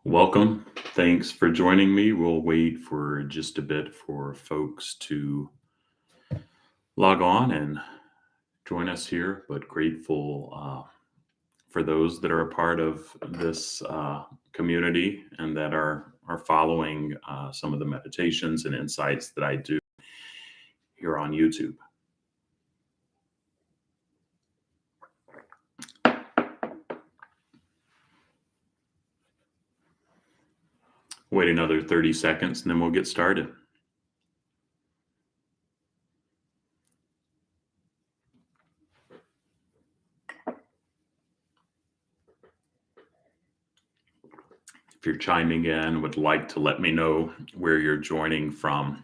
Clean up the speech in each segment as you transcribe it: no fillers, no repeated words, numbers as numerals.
Welcome. Thanks for joining me. We'll wait for just a bit for folks to log on and join us here, but grateful for those that are a part of this community and that are following some of the meditations and insights that I do here on YouTube. Wait another 30 seconds and then we'll get started. If you're chiming in, would like to let me know where you're joining from.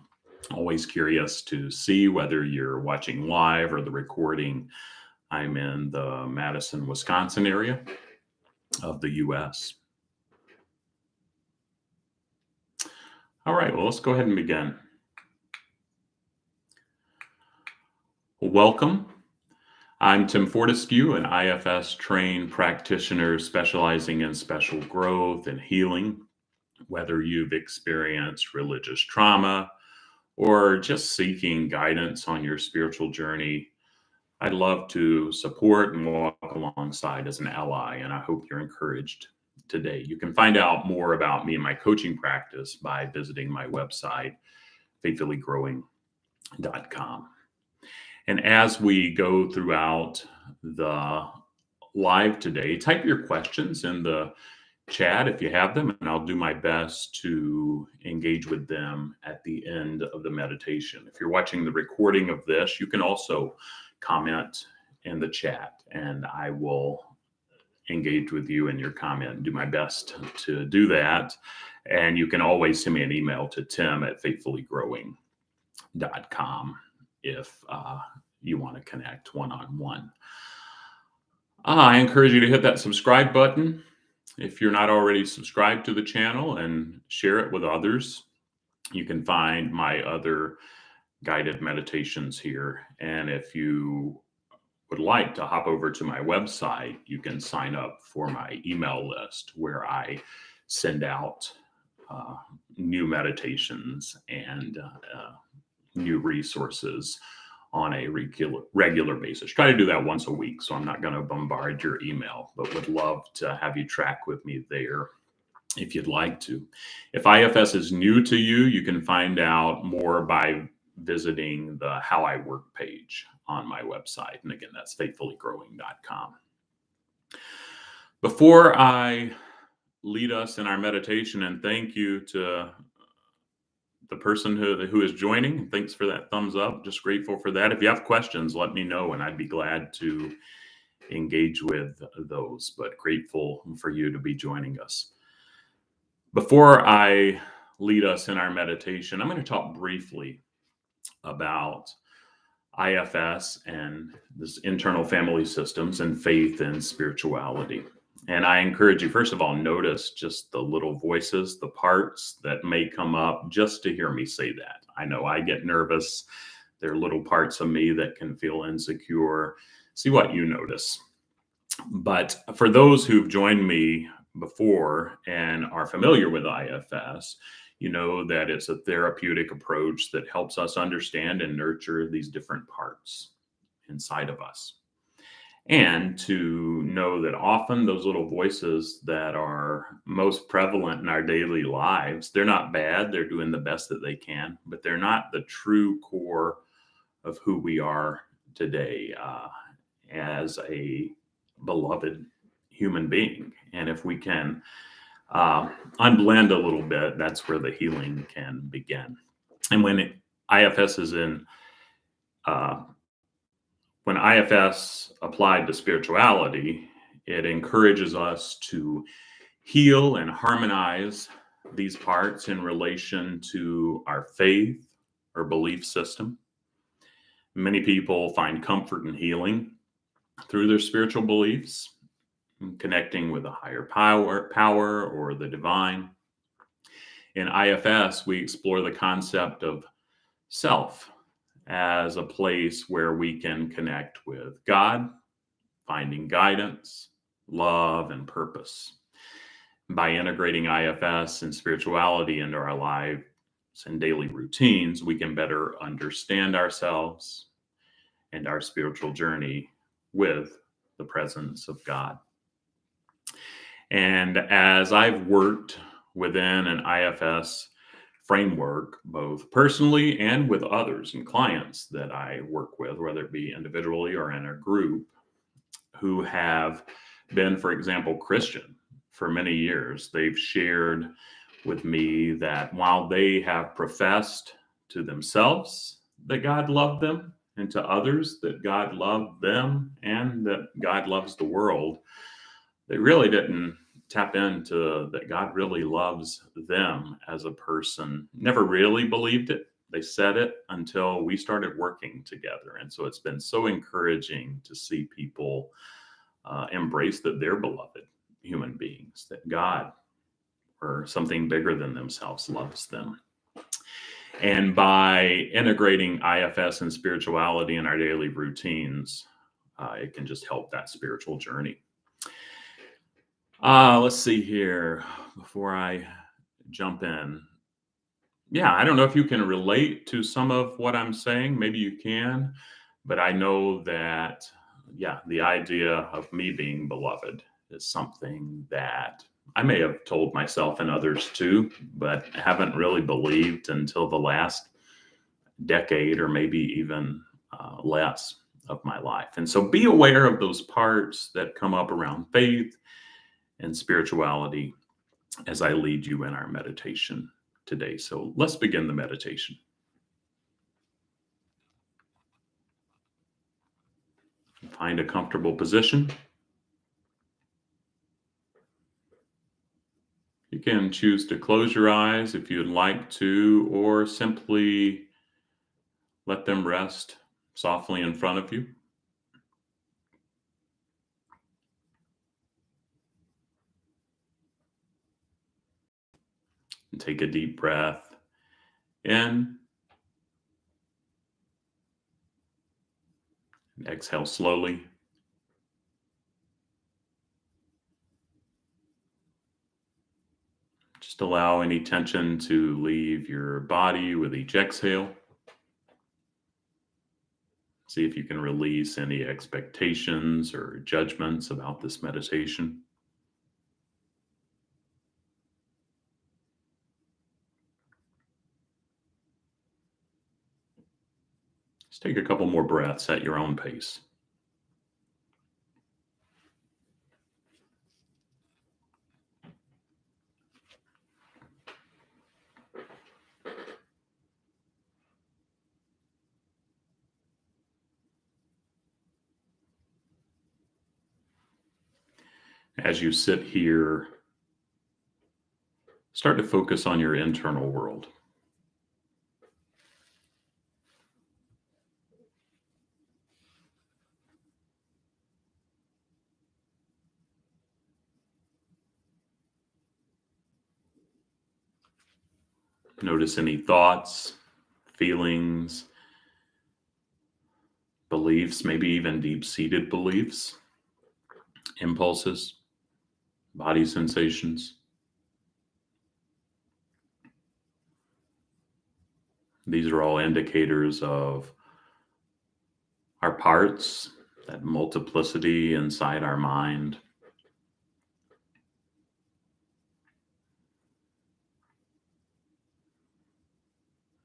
Always curious to see whether you're watching live or the recording. I'm in the Madison, Wisconsin area of the US. All right, well, let's go ahead and begin. Welcome. I'm Tim Fortescue, an IFS trained practitioner specializing in special growth and healing. Whether you've experienced religious trauma or just seeking guidance on your spiritual journey, I'd love to support and walk alongside as an ally, and I hope you're encouraged today. You can find out more about me and my coaching practice by visiting my website, faithfullygrowing.com. And as we go throughout the live today, type your questions in the chat if you have them, and I'll do my best to engage with them at the end of the meditation. If you're watching the recording of this, you can also comment in the chat, and I will engage with you in your comment and do my best to do that. And you can always send me an email to tim@faithfullygrowing.com if you want to connect one-on-one. I encourage you to hit that subscribe button if you're not already subscribed to the channel, and share it with others. You can find my other guided meditations here. And if you would like to hop over to my website, you can sign up for my email list where I send out new meditations and new resources on a regular basis. Try to do that once a week, so I'm not going to bombard your email, but would love to have you track with me there if you'd like to. If IFS is new to you, you can find out more by visiting the How I Work page on my website. And again, that's faithfullygrowing.com. Before I lead us in our meditation, and thank you to the person who is joining, thanks for that thumbs up. Just grateful for that. If you have questions, let me know, and I'd be glad to engage with those. But grateful for you to be joining us. Before I lead us in our meditation, I'm going to talk briefly about IFS and this internal family systems and faith and spirituality. And I encourage you, first of all, notice just the little voices, the parts that may come up just to hear me say that. I know I get nervous. There are little parts of me that can feel insecure. See what you notice. But for those who've joined me before and are familiar with IFS, you know that it's a therapeutic approach that helps us understand and nurture these different parts inside of us. And to know that often those little voices that are most prevalent in our daily lives, they're not bad. They're doing the best that they can, but they're not the true core of who we are today as a beloved human being. And if we can unblend a little bit, that's where the healing can begin. And when IFS is in when IFS applied to spirituality, it encourages us to heal and harmonize these parts in relation to our faith or belief system. Many people find comfort in healing through their spiritual beliefs, connecting with a higher power or the divine. In IFS, we explore the concept of self as a place where we can connect with God, finding guidance, love, and purpose. By integrating IFS and spirituality into our lives and daily routines, we can better understand ourselves and our spiritual journey with the presence of God. And as I've worked within an IFS framework, both personally and with others and clients that I work with, whether it be individually or in a group, who have been, for example, Christian for many years, they've shared with me that while they have professed to themselves that God loved them and to others that God loved them and that God loves the world, they really didn't tap into that God really loves them as a person. Never really believed it. They said it until we started working together. And so it's been so encouraging to see people embrace that they're beloved human beings, that God or something bigger than themselves loves them. And by integrating IFS and spirituality in our daily routines, it can just help that spiritual journey. Let's see here before I jump in. Yeah, I don't know if you can relate to some of what I'm saying. Maybe you can, but I know that, yeah, the idea of me being beloved is something that I may have told myself and others too, but haven't really believed until the last decade or maybe even less of my life. And so be aware of those parts that come up around faith and spirituality as I lead you in our meditation today. So let's begin the meditation. Find a comfortable position. You can choose to close your eyes if you'd like to, or simply let them rest softly in front of you. And take a deep breath in and exhale slowly. Just allow any tension to leave your body with each exhale. See if you can release any expectations or judgments about this meditation. Just take a couple more breaths at your own pace. As you sit here, start to focus on your internal world. Notice any thoughts, feelings, beliefs, maybe even deep-seated beliefs, impulses, body sensations. These are all indicators of our parts, that multiplicity inside our mind.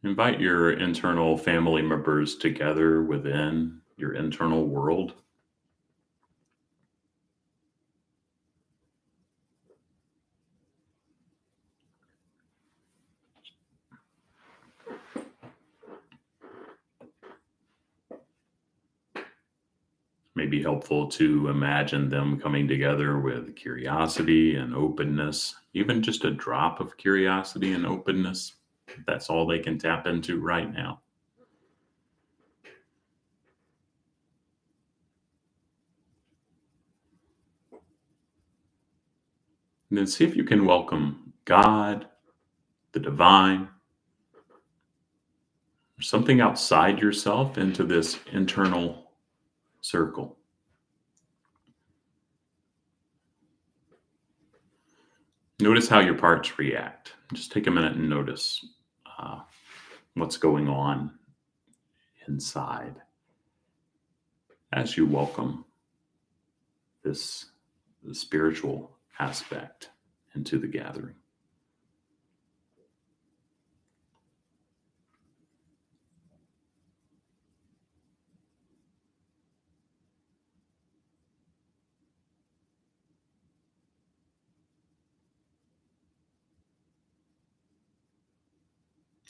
Invite your internal family members together within your internal world. May be helpful to imagine them coming together with curiosity and openness, even just a drop of curiosity and openness. That's all they can tap into right now. And then see if you can welcome God, the divine, or something outside yourself into this internal circle. Notice how your parts react. Just take a minute and notice uh, what's going on inside as you welcome this spiritual aspect into the gathering.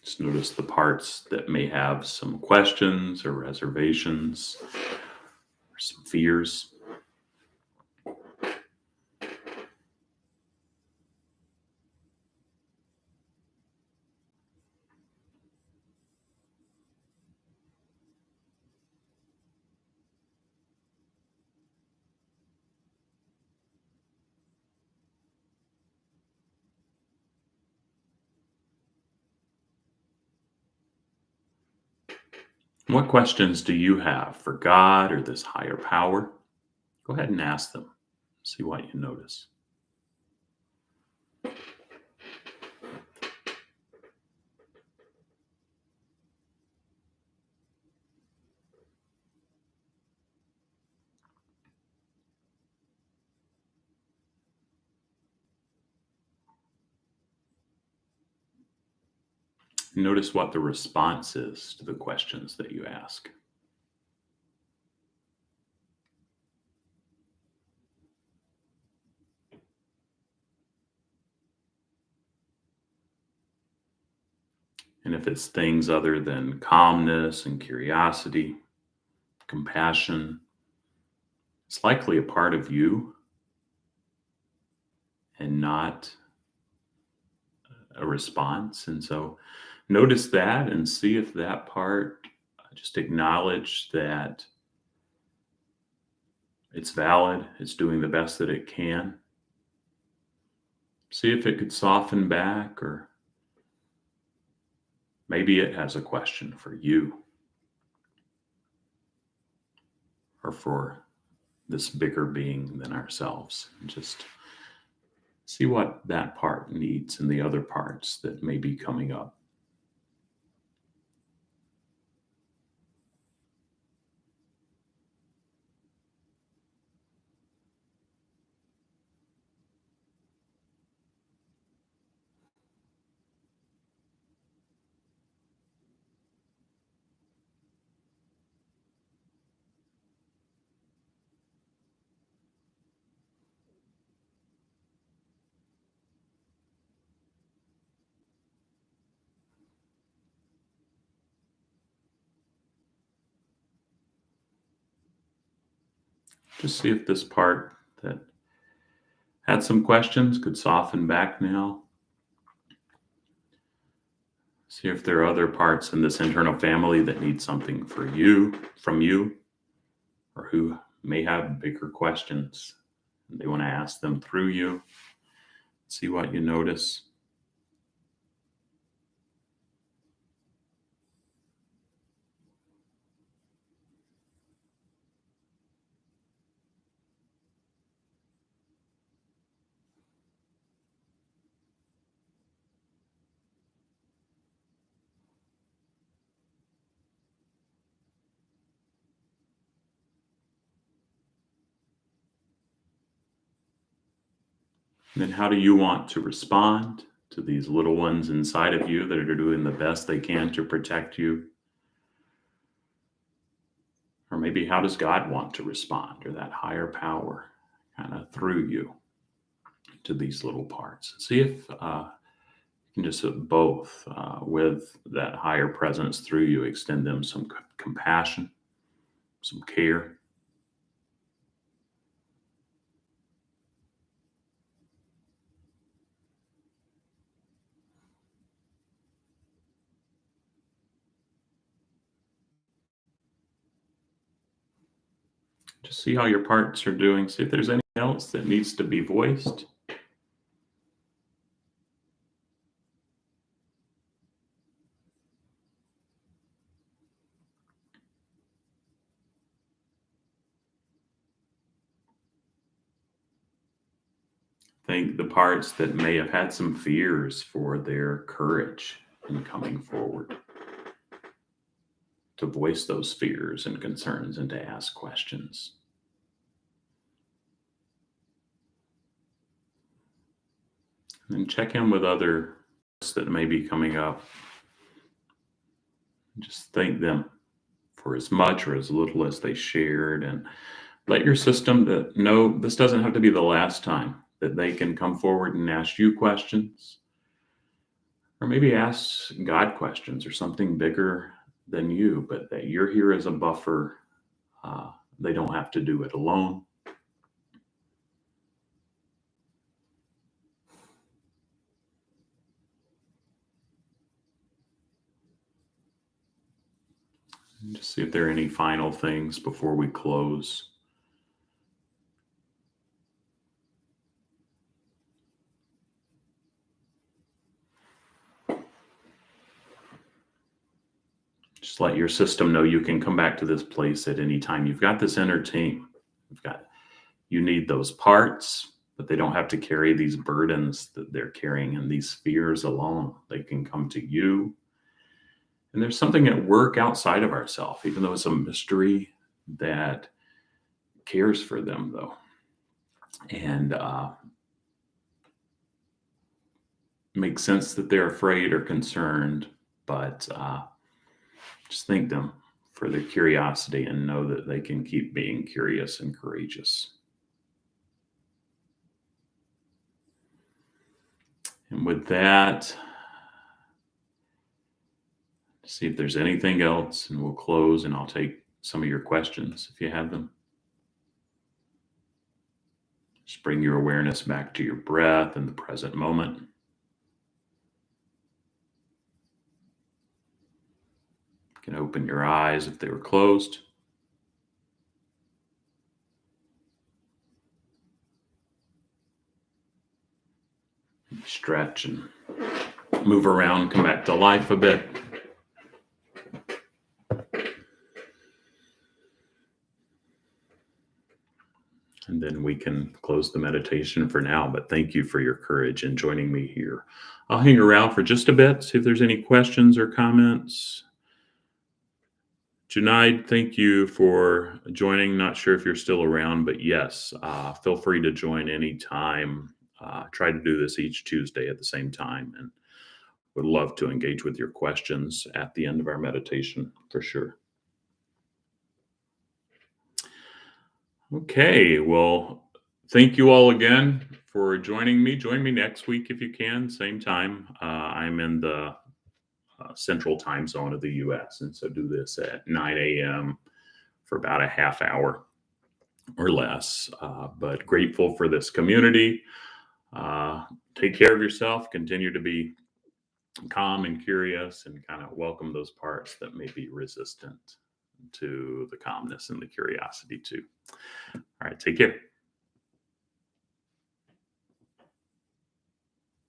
Just notice the parts that may have some questions or reservations or some fears. What questions do you have for God or this higher power? Go ahead and ask them. See what you notice. Notice what the response is to the questions that you ask. And if it's things other than calmness and curiosity, compassion, it's likely a part of you and not a response. And so notice that and see if that part, just acknowledge that it's valid, it's doing the best that it can. See if it could soften back, or maybe it has a question for you or for this bigger being than ourselves. And just see what that part needs and the other parts that may be coming up. Just see if this part that had some questions could soften back now. See if there are other parts in this internal family that need something from you, or who may have bigger questions. They want to ask them through you. See what you notice. And then how do you want to respond to these little ones inside of you that are doing the best they can to protect you? Or maybe how does God want to respond, or that higher power kind of through you to these little parts? See if you can just both, with that higher presence through you, extend them some compassion, some care. Just see how your parts are doing. See if there's anything else that needs to be voiced. Thank the parts that may have had some fears for their courage in coming forward to voice those fears and concerns and to ask questions. And check in with others that may be coming up. Just thank them for as much or as little as they shared, and let your system that know this doesn't have to be the last time that they can come forward and ask you questions, or maybe ask God questions or something bigger than you, but that you're here as a buffer. They don't have to do it alone. And just see if there are any final things before we close. Just let your system know you can come back to this place at any time. You've got this inner team. You need those parts, but they don't have to carry these burdens that they're carrying and these fears alone. They can come to you. And there's something at work outside of ourselves, even though it's a mystery, that cares for them, though. And makes sense that they're afraid or concerned, but just thank them for their curiosity and know that they can keep being curious and courageous. And with that, see if there's anything else, and we'll close, and I'll take some of your questions if you have them. Just bring your awareness back to your breath and the present moment. You can open your eyes if they were closed. Stretch and move around, come back to life a bit. And then we can close the meditation for now. But thank you for your courage in joining me here. I'll hang around for just a bit, see if there's any questions or comments. Junaid, thank you for joining. Not sure if you're still around, but yes, feel free to join anytime. Try to do this each Tuesday at the same time, and would love to engage with your questions at the end of our meditation for sure. Okay, well, thank you all again for joining me. Join me next week if you can, same time. I'm in the central time zone of the US, and so do this at 9 a.m. for about a half hour or less. But grateful for this community. Take care of yourself, continue to be calm and curious, and kind of welcome those parts that may be resistant to the calmness and the curiosity too. All right, take care.